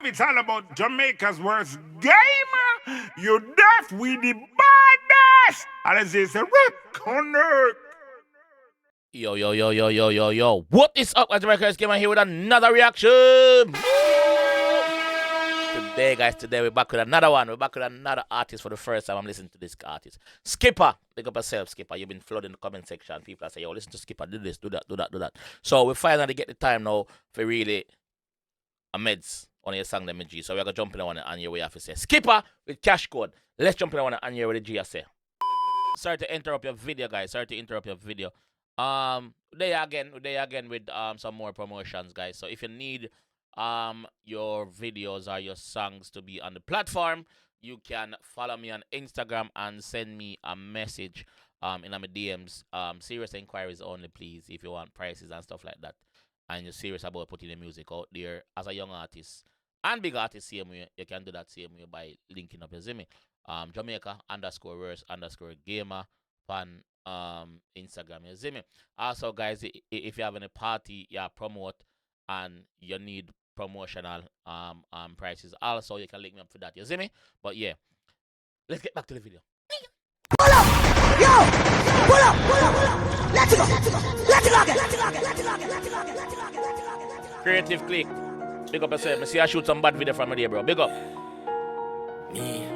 it's all about Jamaica's worst game. You deaf, we the baddest. And as they say, connect. Yo. What is up, JAMAICA'S? Skippa here with another reaction. Today we're back with another one. We're back with another artist for the first time I'm listening to this artist. Skippa. Big up yourself, Skippa. You've been flooding the comment section. People are saying, yo, listen to Skippa, do this, do that. So we finally get the time now for really a meds on your song, them G. So we're going to jump in on it and here we have to say Skippa with cash code. Let's jump in on it and here with the G I say. Sorry to interrupt your video, guys. They again with some more promotions, guys. So if you need your videos or your songs to be on the platform, you can follow me on Instagram and send me a message in my DMs. Serious inquiries only, please, if you want prices and stuff like that, and you're serious about putting the music out there as a young artist and big artist. Same way, you can do that same way by linking up. You see me? Jamaica_verse_gamer on Instagram. You see me? Also, guys, if you have any party you promote and you need promotional prices, also you can link me up for that. You see me? But yeah, let's get back to the video. Pull up! Yo! Pull up! Let's go! Creative Click. Big up yourself. I see I shoot some bad video from me there, bro. Big up. Me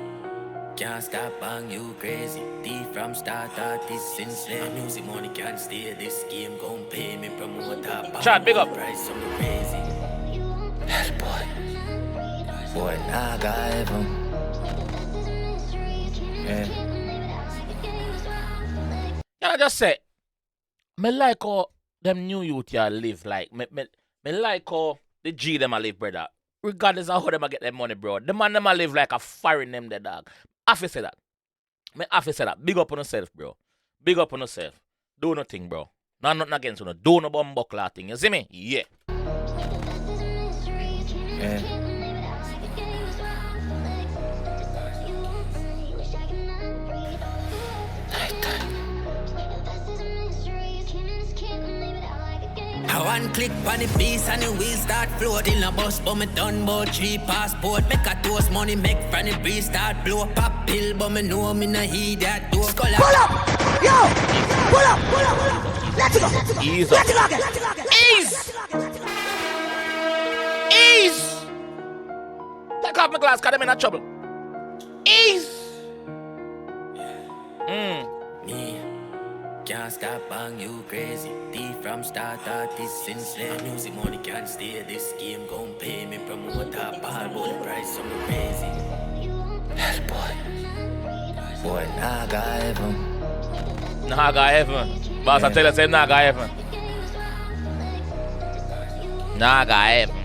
can't stop on you crazy. D from start artist since then. Music money can't stay. This game gon' pay me promoter. Chad, big up. Price on the crazy. Hell boy, nah got heaven. Yeah. I just say, me like how them new youth here live. Like me like how the G them a live, brother. Regardless of how them a get their money, bro. The man them a live like a foreign them, the dog. I have to say that. Big up on yourself, bro. Big up on yourself. Do nothing, bro. Nothing against you. Do no bomb buckler thing. You see me? Yeah. I one click on the piece and the wheels start floating. A bus but me done about 3 passport. Make a toast money, make from the breeze start blow. Pop pill but me know me nah heed that door. Pull up! Yo! Pull up! Let's go! Ease up! Ease! Take off my glass, cause I'm in a trouble. Ease! Me can't stop on you crazy. D from start artist since then. Music money can't stay. This game gon' pay me promoter. Ball boy price on the crazy. Hell boy, nah got heaven. Nah got heaven. Boss, I tell you, say nah got heaven. Nah got heaven.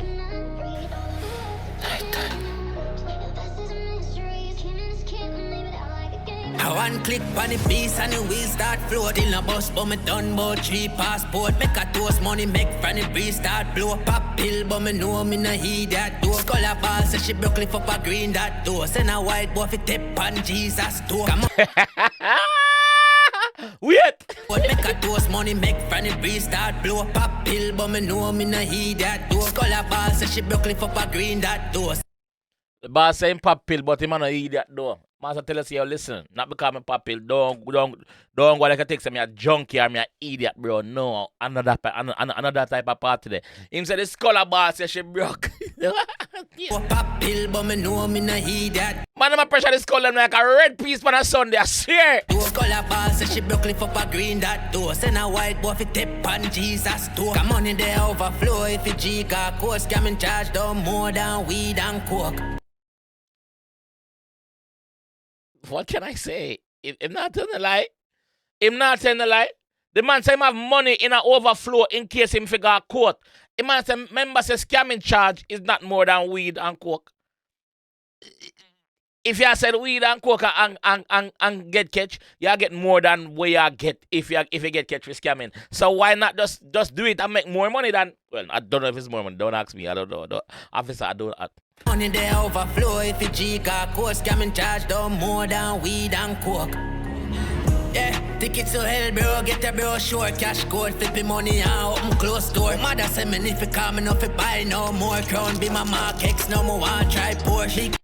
I one click on the piece and the wheels start floating. A bus but me done about 3 passport. Make a toast money, make from the breeze start blow. Pop pill but me know me nah heed that door. Scholar ball say she broke lift up a green that door. Send a white boy fi tip on Jesus door. Come on. Wait. Make a toast money, make from the breeze start blow. Pop pill but me know me nah heed that door. Scholar ball say she broke lift up a green that door. The boss saying pop pill, but him not eat that door. Master tell us, yo, listen, not because I'm pop pill, don't go like a take some me a junkie or me a idiot, bro. No, another type of party there. Him said the scholar boss said she broke. Pop pill, but me know me nah heed that. Man, I'm a pressure the skull like a red piece on a Sunday, I swear. Scholar boss say she broke lift up a green that door. Send a white boy fi tip on Jesus door. Come on in there overflow if you 𝐑𝐄𝐀𝐂𝐓𝐈𝐎𝐍 in charge don't more than weed and coke. What can I say? I'm not telling a lie. The man say him have money in an overflow in case him figure court. The man say member say scamming charge is not more than weed and coke. If you said weed and coke and get catch, you get more than what you get if you get catch with scamming. So why not just do it and make more money than? Well, I don't know if it's more money. Don't ask me. I don't know. Officer, I don't. Money there overflow if you 𝐑𝐄𝐀𝐂𝐓𝐈𝐎𝐍 in charge don't more than weed and coke. Yeah, tickets to hell, bro. Get a brochure, cash code, flipping money out, open close door. Mother say me if you come enough, if buy no more crown, be my Mark X, no more one try Porsche.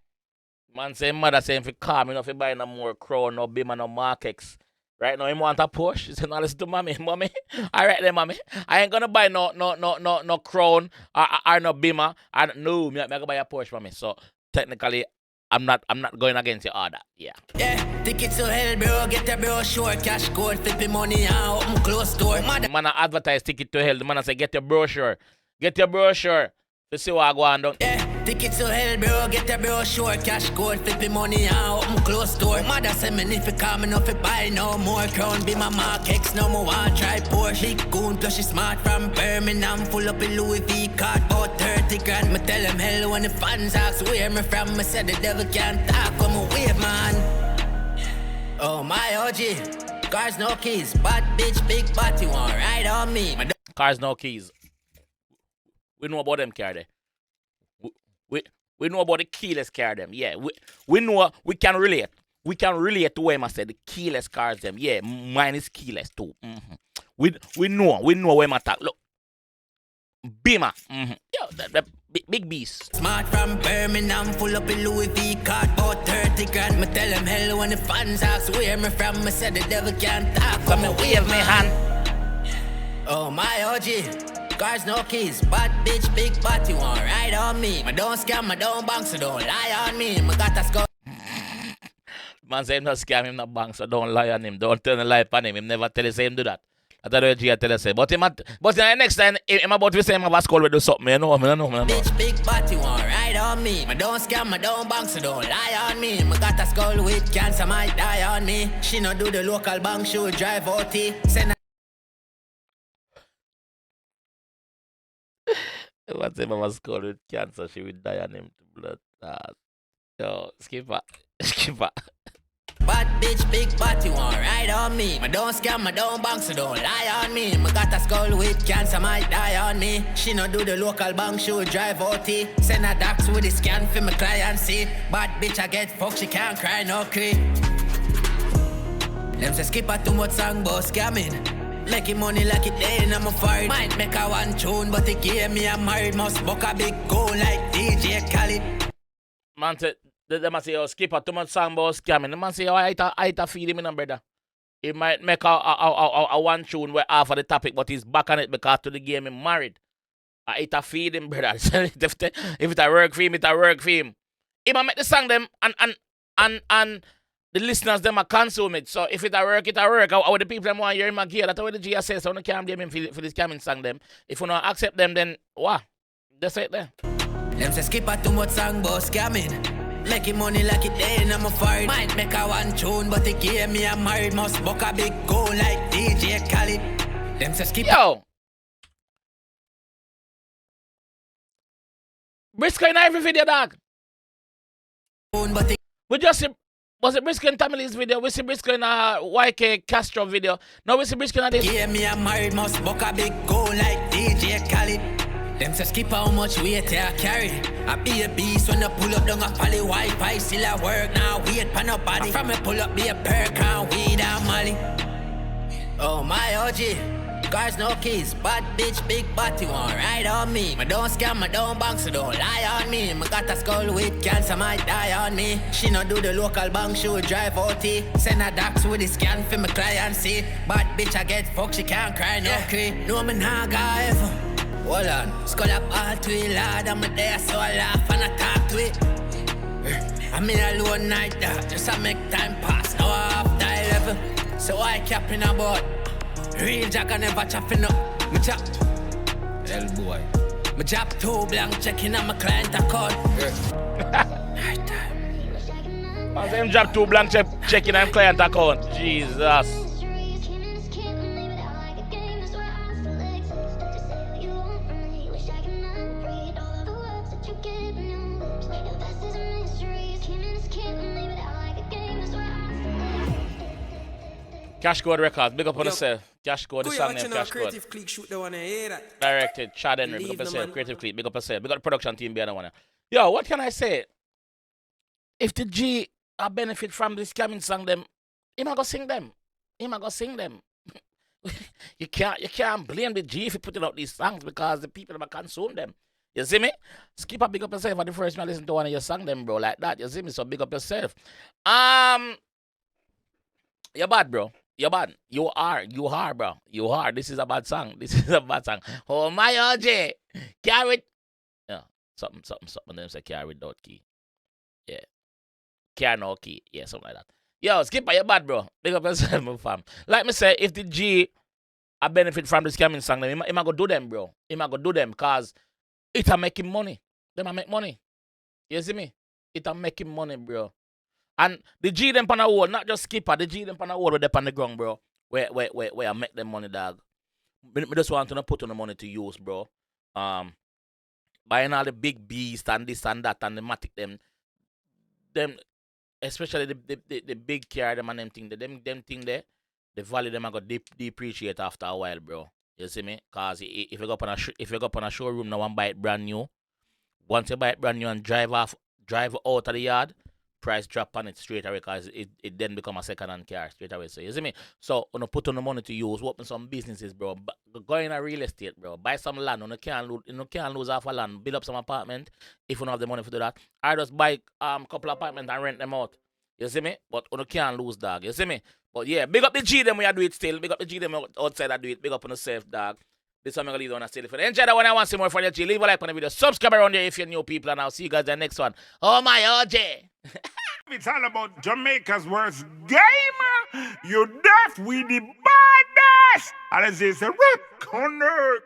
Man say mother say if you call me enough, you buy no more crown, no Bima, no Mark X. Right now, him want a Porsche. He said, no, listen to mommy. Mommy, all right then, mommy. I ain't gonna buy no crown or no Bima. No, me gonna buy a Porsche, mommy. So technically, I'm not going against your order. Yeah. Yeah, tickets to hell, bro. Get a brochure, cash code, flipping money out, open close door. The man advertise ticket to hell. The man say, get your brochure. Get your brochure. To see what I go on down. Yeah, tickets to hell, bro. Get a brochure, cash code, flipping money out, open close door. Mother say me if you come enough, you buy no more crown, be my Mark X, no more one try Porsche. Big goon plus she smart from Birmingham, full up in Louis V card, about 30 grand. Me tell them hell when the fans ask where me from. Me said the devil can't talk, come a wave man. Oh my OG, cars no keys, bad bitch, big body, want ride on me. Cars no keys. We know about them car there. We know about the keyless car them. Yeah, we know, we can relate. We can relate to where I said the keyless cars them. Yeah, mine is keyless too. We know where I talk. Look, Bima. Yo, the big beast. Smart from Birmingham, full up in Louis V card, about 30 grand. Me tell them hell when the fans ask where me from. Me said the devil can't talk, come and wave me hand. Oh my OG. Cars no keys, bad bitch, big body, want ride on me. I don't scam, I don't bank, so don't lie on me. I got a score. Man say him not scam, him not bank, so don't lie on him. Don't turn the light on him. Him never tell you say him do that. I thought the G tell you say. But next time, him about to say him have a skull with do something. I know. Bitch, big body, want ride on me. I don't scam, I don't bank, so don't lie on me. I got a skull with cancer, might die on me. She no do the local bank, she will drive OT. Send What's if I was called with cancer, she would die on him to blood. Yo, Skippa. bad bitch, big body, want ride on me. I don't scam, I don't bank, so don't lie on me. I got a skull with cancer, might die on me. She no do the local bank, she will drive OT. Send a docs with the scan for my client see. Bad bitch, I get fucked, she can't cry, no cry. Them say Skippa too much song about scamming. Making money like it ain't I'm a fight. Might make a one tune, but it gave me a married. Must book a big goal like DJ Khaled. Man said, they must say, oh, Skippa too much song about scamming. The man say, oh, I feed him in, brother. He might make a one tune where half of the topic, but he's back on it because to the game him married. I feed him, brother. If it a work for him, it a work for him. He might make the song them and the listeners them a consume it. So if it a work, it a work. How the people them want hear him a gear. That's what the G says. So you can't blame him for this scamming song them. If you don't accept them, then what? That's it there. Them say Skippa too much song about scamming. Making money like it ain't I'm a fight. Might make a one tune, but it gave me a married. Must book a big goal like DJ Khaled. Them say Skippa. Yo. Briscoe in every video, dog. We just see, was it Briscoe in Tamile's video? We see Briscoe in a YK Castro video. Now we see Briscoe in this. Yeah, me a married, must book a big goal like DJ Khaled. Them say Skippa how much weight I carry. I be a beast when I pull up down a poly Wi-Fi. Still at work now, wait for nobody. From me pull up be a perk and weed and molly. Oh my OG. Cars no keys, bad bitch, big body, want ride on me. I don't scam, I don't bank, so don't lie on me. I got a skull with cancer, might die on me. She no do the local bank, she will drive OT. Send a docs with the scan for my client see. Bad bitch, I get fucked, she can't cry, no cry. No, me nah go ever. Hold on, skull up all to it, lad. I'm there, so I laugh and I talk to it. I'm in a lone night, just to make time pass. Now I have die level, so I capping about. Real jack I never chopping up. Me chop. Hell boy. Me chop two blank checking on my client account. Right time. I say him drop two blank checking on client account. Jesus. Cash Code Records, big up on yourself. Cash Code, the song name Cash Code. Creative Click shoot the one I hear that. Directed, Chad Henry, big up yourself. Creative Click, big up yourself. Big up the production team behind the one. Yo, what can I say? If the G a benefit from this scamming song, them, he might go sing them. him I go sing them. you can't blame the G if you putting out these songs because the people that consume them. You see me? Skippa, big up yourself for the first time I listen to one of your songs them, bro, like that. You see me? So big up yourself. You're bad, bro. You're bad. You are, bro. You are. This is a bad song. This is a bad song. Oh my OJ. Carry. Yeah. Something. Them say carry without key. Yeah. Carry no key. Yeah, something like that. Yo, Skippa, you're bad, bro. Big up yourself, my fam. Like me say, if the G I benefit from the scamming song, then he might go do them, bro. He might go do them because it a making money. Them a make money. You see me? It a making money, bro. And the G them pan a wall, not just Skippa, the G them pan a wall where they pan the ground, bro. Where I make them money, dog. Me just want to put on the money to use, bro. Buying all the big beasts and this and that and the matic them especially the big car them and them thing thing there, the value them are gonna depreciate after a while, bro. You see me? Cause if you go up on a showroom now and buy it brand new, once you buy it brand new and drive out of the yard, price drop on it straight away because it then become a second-hand car straight away. So you see me? So when you put on the money to use, open some businesses, bro. Go in a real estate, bro. Buy some land. You can't lose half a land. Build up some apartment if you don't have the money to do that. I just buy couple apartments and rent them out. You see me? But you can't lose, dog. You see me? But yeah, big up the G them when you do it still. Big up the G them outside I do it. Big up on yourself, dog. This one I'm going to leave on a still. If you enjoy that one, I want to see more from your G. Leave a like on the video. Subscribe around there if you're new people. And I'll see you guys in the next one. Oh my OJ. It's all about Jamaica's worst game. You deaf with the baddest. And it's a rip connect.